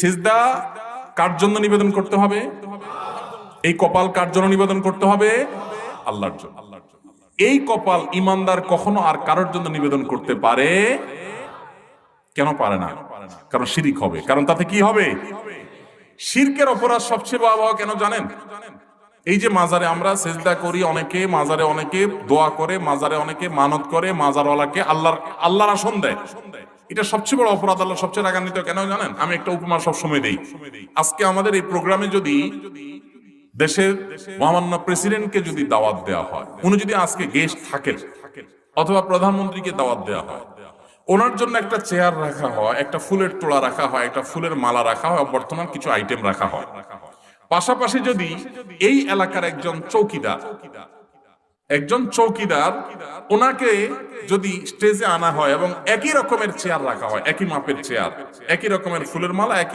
সিজদা কার জন্য নিবেদন করতে হবে? এই কপাল কার জন্য নিবেদন করতে হবে? আল্লাহর জন্য। এই কপাল ইমানদার কখনো আর কারোর জন্য নিবেদন করতে পারে? কেন পারে না? কারণ শিরিক হবে। কারণ তাতে কি হবে? শিরকের অপরাধ সবচেয়ে ভয়াবহ কেন জানেন? এই যে মাজারে আমরা সেজদা করি, অনেকে মাজারে অনেকে দোয়া করে, মাজারে অনেকে মানত করে, মাজারওয়ালাকে আল্লাহর আসন দেয়। এটা সবচেয়ে বড় অপরাধ। আল্লাহ সবচেয়ে রাগান্বিত কেন জানেন? আমি একটা উপমা সবসময় দেই। আজকে আমাদের এই প্রোগ্রামে যদি দেশের মহামান্য প্রেসিডেন্টকে যদি দাওয়াত দেওয়া হয়, উনি যদি আজকে গেস্ট থাকেন, অথবা প্রধানমন্ত্রীকে দাওয়াত দেওয়া হয়, ওনার জন্য একটা চেয়ার রাখা হয়, একটা ফুলের তোড়া রাখা হয়, একটা ফুলের মালা রাখা হয়, বর্তমান কিছু আইটেম রাখা হয়। পাশাপাশি যদি এই এলাকার একজন চৌকিদার ওনাকে যদি স্টেজে আনা হয় এবং একই রকমের চেয়ার রাখা হয়, একই মাপের চেয়ার, একই রকমের ফুলের মালা, একই